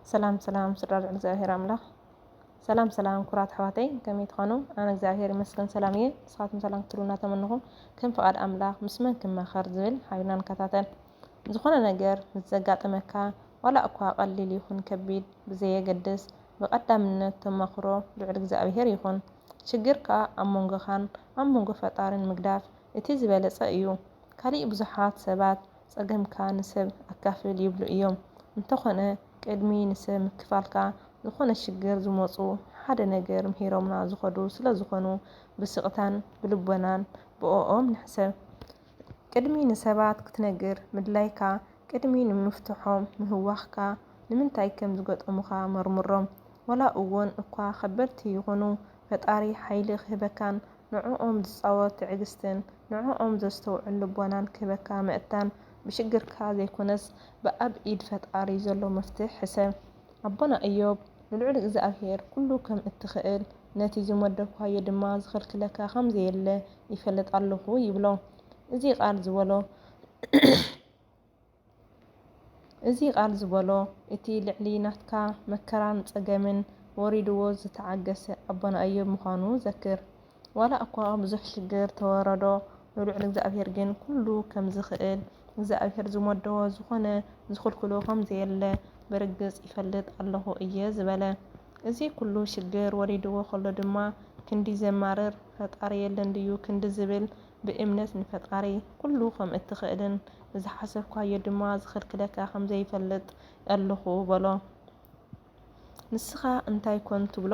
سلام سلام سرار እግዚአብሔር أملاخ سلام سلام كرات حواتي كم يتخانو أنا እግዚአብሔር مسكن سلامية صحات مسلام كترونا تمنهم كم فقاد أملاخ مسمن كم خار زبل حيونا نكتاتل زخونا نجار متزقات مكة ولا أقوى قليل يخون كبيد بزي قدس بقدم من تمخرو بعد እግዚአብሔር يخون شجرك أمونغ خان أمونغ فطارن مقداف اتزبال صأيو كالي بزحات سبات صقم كان سب أكافل يبلو يوم انتخنا ቅድሚ ንሰብ ምክፋልካ ዝኾነ ሽግር ዝመፁ ሓደ ነገር ምሂሮምና ዝኸዱ ስለ ዝኾኑ ብስቕታን ብልቦናን ብኦኦም ንሕሰብ ቅድሚ ንሰባት ክትነግር ምድላይካ ቅድሚ ንምፍትሖም ምህዋኽካ ንምንታይ ከም ዝገጠሙኻ መርምሮም ወላ እውን እኳ ኸበድቲ ይኹኑ ፈጣሪ ሓይሊ ክህበካን ንዕኦም ዝፃወት ትዕግስትን ንዕኦም ዘስተውዕል ልቦናን ክህበካ ምእታን بشجرك ዘይኮነስ بأب إيد ፈጣሪ ዘሎ መፍትሕ ሕሰብ ኣቦና እዮብ ንልዑል እግዚኣብሔር ኩሉ ከም እትኽእል ነቲ ዝመደብኳዮ ድማ ዝኸልክለካ ከምዘየለ ይፈልጥ ኣለኹ ይብሎ እዚ ቃል ዝበሎ እቲ ልዕሊ ናትካ መከራን ፀገምን ወሪድዎ ዝተዓገሰ ኣቦና እዮብ ምዃኑ ዘክር ዋላ እኳ ብዙሕ ሽግር ተወረዶ ንልዑል እግዚኣብሔር ግን ኩሉ ከም ዝኽእል እግዚአብሔር ዝመደቦ ዝኾነ ዝኽልክሎ ከምዘየለ ብርግጽ ይፈልጥ ኣለኹ እየ ዝበለ እዚ ኩሉ ሽግር ወሪድዎ ከሎ ድማ ክንዲ ዘማርር ፈጣሪ የለን ድዩ ክንዲ ዝብል ብእምነት ንፈጣሪ ኩሉ ከም እትኽእልን ዝሓሰብኳዮ ድማ ዝኽልክለካ ከምዘይፈልጥ ኣለኹ በሎ ንስኻ እንታይ ኮን ትብሎ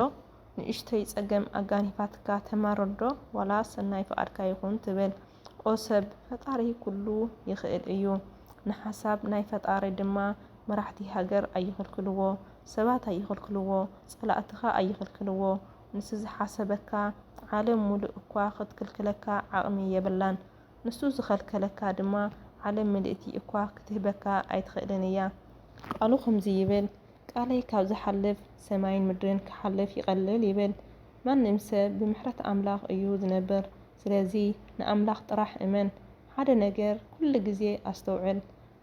ንእሽተይ ፀገም ኣጋኒፋትካ ተማርዶ ዋላ ሰናይ ፈቃድካ ይኹን ትብል ኦ ሰብ ፈጣሪ ኩሉ ይኽእል እዩ ንሓሳብ ናይ ፈጣሪ ድማ መራሕቲ ሃገር ኣይኽልክልዎ ሰባት ኣይኽልክልዎ ጸላእትኻ ኣይኽልክልዎ ንስ ዝሓሰበካ ዓለም ሙሉእ እኳ ክትክልክለካ ዓቕሚ የብላን ንሱ ዝኸልከለካ ድማ ዓለም ምልእቲ እኳ ክትህበካ ኣይትኽእልን እያ ቃሉ ከምዚ ይብል ቃለይ ካብ ዝሓልፍ ሰማይን ምድርን ክሓልፍ ይቐልል ይብል ማንም ሰብ ብምሕረት ኣምላኽ እዩ ዝነብር ስለዚ ንኣምላኽ ጥራሕ እመን ሓደ ነገር ኩሉ ግዜ ኣስተውዕል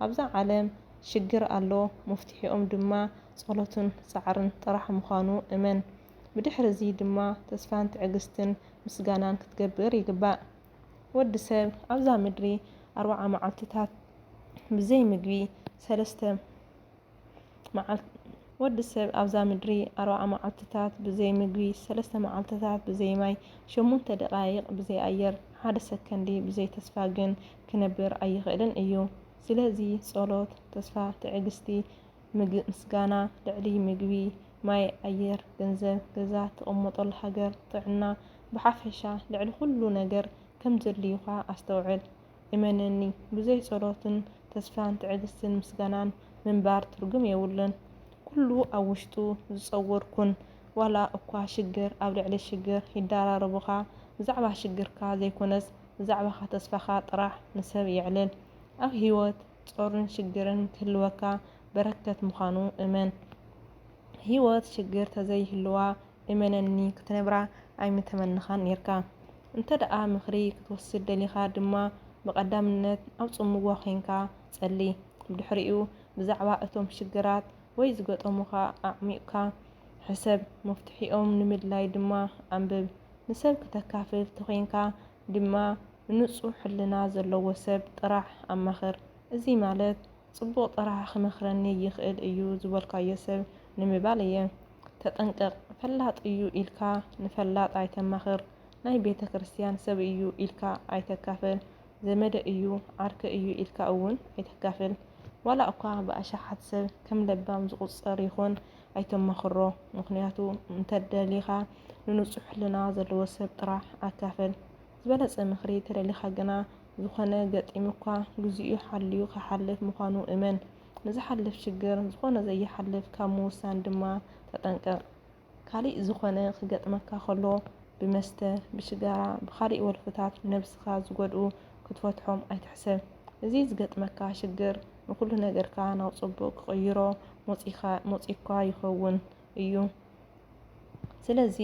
ኣብዛ ዓለም ሽግር ኣሎ መፍትሒኦም ድማ ጸሎትን ጻዕርን ጥራሕ ምዃኑ እመን ብድሕሪ እዚ ድማ ተስፋን ትዕግስትን ምስጋናን ክትገብር ይግባእ ወዲ ሰብ ኣብዛ ምድሪ 40 መዓልትታት ብዘይ ምግቢ 3 መዓልትታት ብዘይ ምግቢ 3 መዓልትታት ብዘይ ማይ 8 ደቓይቕ ብዘይ ኣየር 1 ሰከንዲ ብዘይ ተስፋ ግን ክነብር ኣይኽእልን እዩ ስለዚ ጸሎት ተስፋ ትዕግስቲ ምስጋና ልዕሊ ምግቢ ማይ ኣየር ገንዘብ ገዛ ተቐመጠሉ ሃገር ጥዕና ብሓፈሻ ልዕሊ ኩሉ ነገር ከም ዘድልዩኻ ኣስተውዕል እመነኒ ብዘይ ጸሎትን ተስፋን ትዕግስትን ምስጋናን ምንባር ትርጉም የብሉን ኩሉ ኣብ ውሽጡ ዝጸውር ኩን ዋላ እኳ ሽግር ኣብ ልዕሊ ሽግር ይደራረቡኻ ብዛዕባ ሽግርካ ዘይኮነስ ብዛዕባኻ ተስፋኻ ጥራሕ ንሰብ ይዕልል ኣብ ህይወት ጾርን ሽግርን ክህልወካ በረከት ምዃኑ እመን ህይወት ሽግር ተዘይህልዋ እመነኒ ክትነብራ ኣይምተመንኻን ነርካ እንተ ደኣ ምኽሪ ክትወስድ ደሊኻ ድማ ብቐዳምነት ኣብ ጽምዋ ኮንካ ጸሊ ብድሕሪኡ ብዛዕባ እቶም ሽግራት ወይ ዝገጠሙኻ ኣዕሚቕካ ሕሰብ መፍትሒኦም ንምድላይ ድማ ኣንብብ ንሰብ ክተካፍል ተኾይንካ ድማ ንጹህ ሕልና ዘለዎ ሰብ ጥራሕ ኣማኽር እዚ ማለት ጽቡቕ ጥራሕ ክመኽረኒ ይኽእል እዩ ዝበልካዮ ሰብ ንምባል እየ ተጠንቀቕ ፈላጥ እዩ ኢልካ ንፈላጥ ኣይተማኽር ናይ ቤተ ክርስቲያን ሰብ እዩ ኢልካ ኣይተካፍል ዘመደ እዩ ዓርከ እዩ ኢልካ እውን ኣይተካፍል ዋላ እኳ ብኣሽሓት ሰብ ከም ለባም ዝቁጸር ይኹን ኣይተማኽሮ ምክንያቱ እንተደሊኻ ንንጹህ ሕልና ዘለዎ ሰብ ጥራሕ ኣካፍል ዝበለጸ ምኽሪ ተደሊኻ ግና ዝኾነ ገጢምኳ ግዚኡ ሓልዩ ክሓልፍ ምዃኑ እመን ንዝሓልፍ ሽግር ዝኾነ ዘይሓልፍ ካብ ምውሳን ድማ ተጠንቀቕ ካሊእ ዝኾነ ክገጥመካ ከሎ ብመስተ ብሽጋራ ብኻሊእ ወልፍታት ነብስኻ ዝጎድኡ ክትፈትሖም ኣይትሕሰብ እዚ ዝገጥመካ ሽግር ንኩሉ ነገርካ ናብ ጽቡቕ ክቕይሮ መፂካ ይኸውን እዩ ስለዚ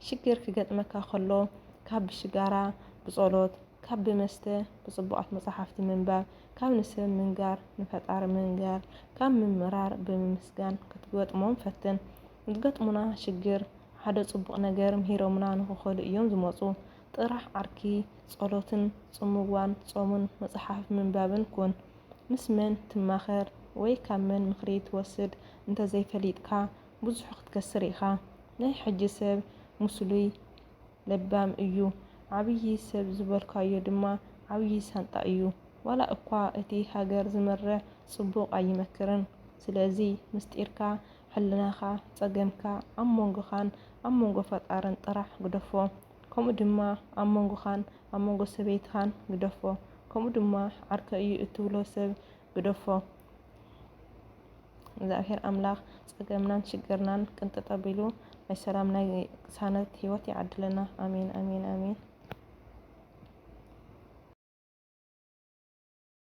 ሽግር ክገጥመካ ከሎ ካብ ብሽጋራ ብጸሎት ካብ ብመስተ ብጽቡቓት መጽሓፍቲ ምንባብ ካብ ንሰብ ምንጋር ንፈጣሪ ምንጋር ካብ ምምራር ብምምስጋን ክትገጥሞም ፈትን። ዝገጥሙና ሽግር ሓደ ጽቡቕ ነገር ምሂሮምና ንኽኸሉ እዮም ዝመፁ። ጥራሕ ዓርኪ ጸሎትን ጽምዋን ጾምን መጽሓፍ ምንባብን ኩን። ምስ መን ትማኸር ወይ ካብ መን ምኽሪ ትወስድ እንተዘይፈሊጥካ ብዙሕ ክትከስር ኢኻ። ናይ ሕጂ ሰብ ሙስሉይ ለባም እዩ። ዓብዪ ሰብ ዝበልካዮ ድማ ዓብዪ ሳንጣ እዩ። ዋላ እኳ እቲ ሃገር ዝመርሕ ጽቡቕ ኣይመክርን። ስለዚ ምስጢርካ ሕልናኻ ጸገምካ ኣብ መንጎኻን ኣብ መንጎ ፈጣርን ጥራሕ ግደፎ። ከምኡ ድማ ኣብ መንጎኻን ኣብ መንጎ ሰበይትኻን ግደፎ። ከምኡ ድማ ዓርከ እዩ እትብሎ ሰብ ግደፎ። እግዚአብሔር ኣምላኽ ጸገምናን ሽግርናን ቅንጥጥ ኣቢሉ ናይ ሰላም ናይ ቅሳነት ህይወት ይዓድለና። ኣሜን ኣሜን ኣሜን።